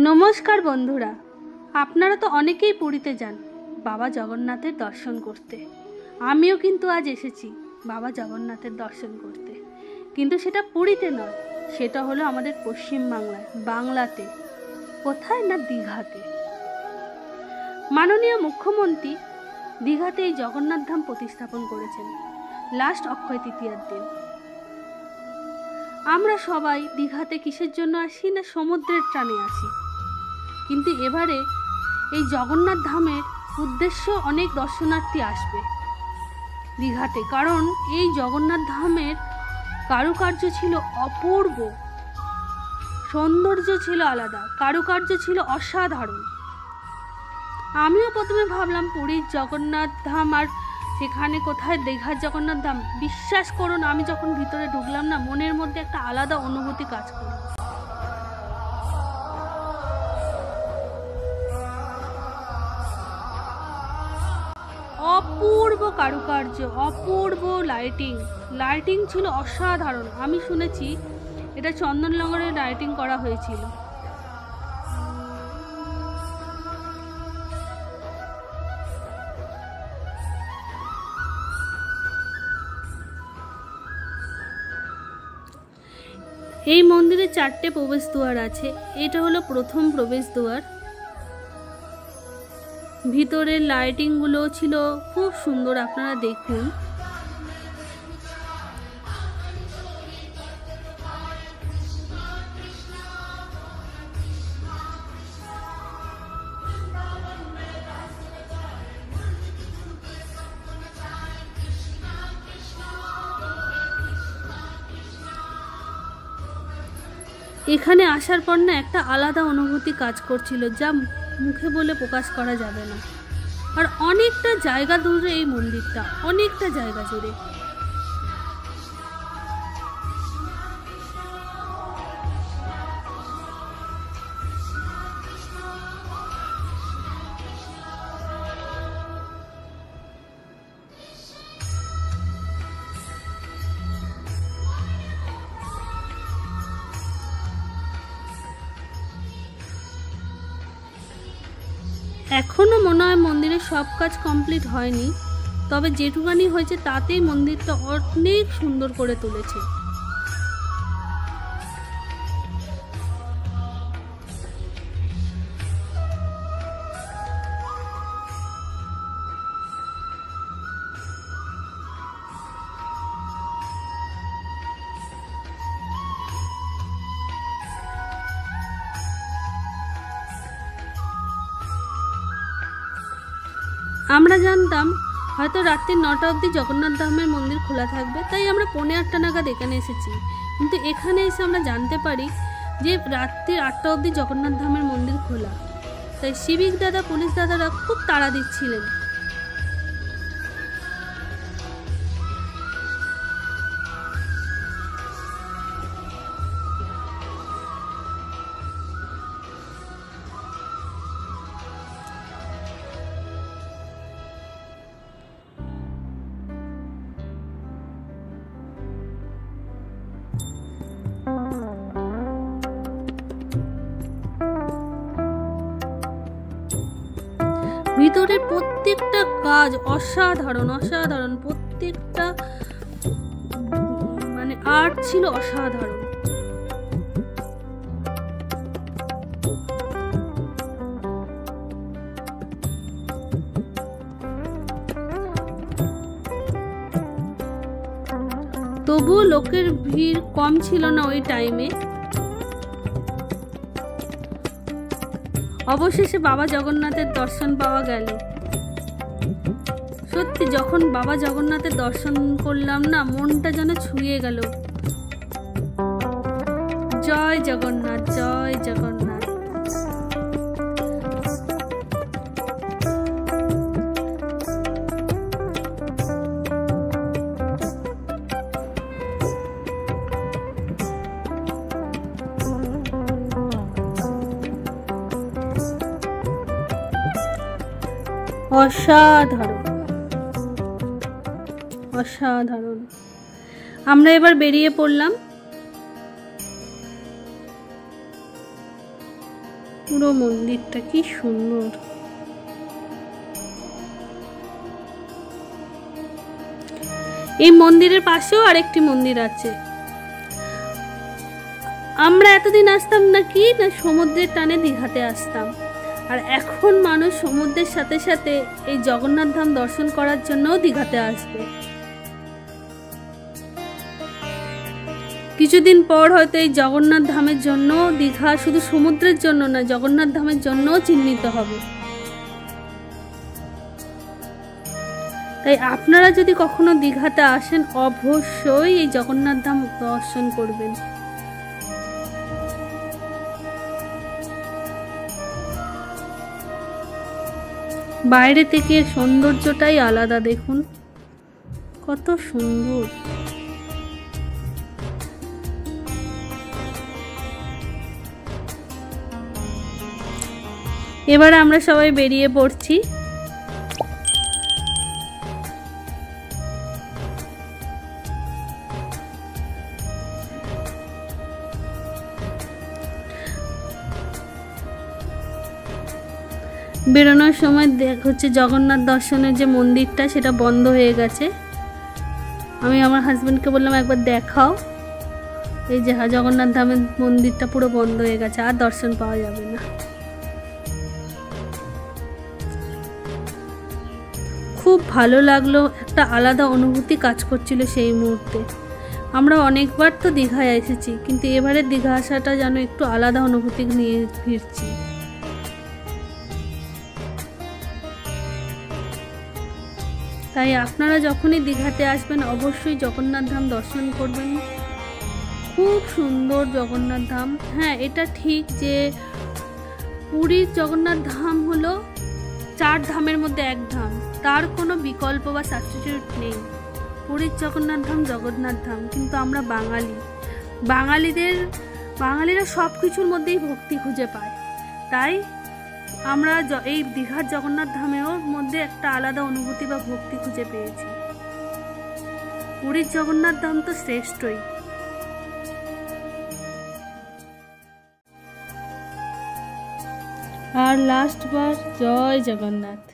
নমস্কার বন্ধুরা, আপনারা তো অনেকেই পুরীতে যান বাবা জগন্নাথের দর্শন করতে। আমিও কিন্তু আজ এসেছি বাবা জগন্নাথের দর্শন করতে, কিন্তু সেটা পুরীতে নয়, সেটা হলো আমাদের পশ্চিমবাংলায়, বাংলাতে। কোথায় না, দীঘাতে। মাননীয় মুখ্যমন্ত্রী দীঘাতে এই জগন্নাথ ধাম প্রতিস্থাপন করেছেন লাস্ট অক্ষয় তৃতীয়ার দিন। আমরা সবাই দীঘাতে কিসের জন্য আসি না, সমুদ্রের টানে আসি, কিন্তু এবারে এই জগন্নাথ ধামের উদ্দেশ্য অনেক দর্শনার্থী আসবে দীঘাতে, কারণ এই জগন্নাথ ধামের কারুকার্য ছিল অপূর্ব, সৌন্দর্য ছিল আলাদা, কারুকার্য ছিল অসাধারণ। আমিও প্রথমে ভাবলাম পুরীর জগন্নাথ ধাম আর সেখানে কোথায় দীঘার জগন্নাথ ধাম। বিশ্বাস করুন, আমি যখন ভিতরে ঢুকলাম না, মনের মধ্যে একটা আলাদা অনুভূতি কাজ করল। অপূর্ব কারুকার্য, অপূর্ব লাইটিং ছিল অসাধারণ। আমি শুনেছি এটা চন্দননগরে লাইটিং করা হয়েছিল। এই মন্দিরে 4টে প্রবেশদ্বার আছে, এটা হলো প্রথম প্রবেশদ্বার। ভিতরের লাইটিং গুলো ছিল খুব সুন্দর, আপনারা দেখুন। এখানে আসার পর না একটা আলাদা অনুভূতি কাজ করছিল, যা মুখে বলে প্রকাশ করা যাবে না। আর অনেকটা জায়গা জুড়ে এই মন্দিরটা, অনেকটা জায়গা জুড়ে। এখনো মনে হয় মন্দিরের সব কাজ কমপ্লিট হয়নি, তবে যেটুকানি হয়েছে তাতেই মন্দিরটা অনেক সুন্দর করে তুলেছে। আমরা জানতাম হয়তো রাত্রি 9টা অবধি জগন্নাথ ধামের মন্দির খোলা থাকবে, তাই আমরা 8:45 নাগাদ এখানে এসেছি। কিন্তু এখানে এসে আমরা জানতে পারি যে রাত্রি 8টা অবধি জগন্নাথ ধামের মন্দির খোলা। তাই সিভিক দাদা, পুলিশ দাদারা খুব তাড়া দিচ্ছিলেন। ভিতরের প্রত্যেকটা কাজ অসাধারণ, প্রত্যেকটা মানে আর্ট ছিল অসাধারণ। তবুও লোকের ভিড় কম ছিল না ওই টাইমে। অবশেষে বাবা জগন্নাথের দর্শন পাওয়া গেল। সত্যি, যখন বাবা জগন্নাথের দর্শন করলাম না, মনটা যেন ছুঁয়ে গেল। জয় জগন্নাথ, জয় জগন্নাথ। অসাধারণ। আমরা এবার বেরিয়ে পড়লাম। পুরো মন্দিরটা কি সুন্দর। এই মন্দিরের পাশেও আরেকটি মন্দির আছে। আমরা এতদিন আসতাম না সমুদ্রের টানে দীঘাতে আসতাম, আর এখন মানুষ সমুদ্রের সাথে সাথে এই জগন্নাথ ধাম দর্শন করার জন্যও দীঘাতে আসবে। কিছুদিন পর হয়তো এই জগন্নাথ ধামের জন্য দীঘা শুধু সমুদ্রের জন্য না, জগন্নাথ ধামের জন্যও চিহ্নিত হবে। তাই আপনারা যদি কখনো দীঘাতে আসেন অবশ্যই এই জগন্নাথ ধাম দর্শন করবেন। বাইরে থেকে সৌন্দর্যটাই আলাদা, দেখুন কত সুন্দর। এবার আমরা সবাই বেরিয়ে পড়ছি। বেরোনোর সময় হচ্ছে জগন্নাথ দর্শনের যে মন্দিরটা সেটা বন্ধ হয়ে গেছে। আমি আমার হাজবেন্ডকে বললাম একবার দেখাও, এই যে জগন্নাথ ধামের মন্দিরটা পুরো বন্ধ হয়ে গেছে, আর দর্শন পাওয়া যাবে না। খুব ভালো লাগলো, একটা আলাদা অনুভূতি কাজ করছিল সেই মুহূর্তে। আমরা অনেকবার তো দীঘায় এসেছি, কিন্তু এবারে দীঘা আসাটা যেন একটু আলাদা অনুভূতি নিয়ে ফিরছি। তাই আপনারা যখনই দীঘাতে আসবেন অবশ্যই জগন্নাথ ধাম দর্শন করবেন। খুব সুন্দর জগন্নাথ ধাম। হ্যাঁ, এটা ঠিক যে পুরীর জগন্নাথ ধাম হলো 4 ধামের মধ্যে এক ধাম, তার কোনো বিকল্প বা সাবস্টিটিউট নেই। পুরীর জগন্নাথ ধাম জগন্নাথ ধাম, কিন্তু আমরা বাঙালিরা সব কিছুর মধ্যেই ভক্তি খুঁজে পায়। তাই আমরা এই দীঘার জগন্নাথ ধামেও মধ্যে একটা আলাদা অনুভূতি বা ভক্তি খুঁজে পেয়েছি। পুরীর জগন্নাথ ধাম তো শ্রেষ্ঠই। আর লাস্ট বার জয় জগন্নাথ।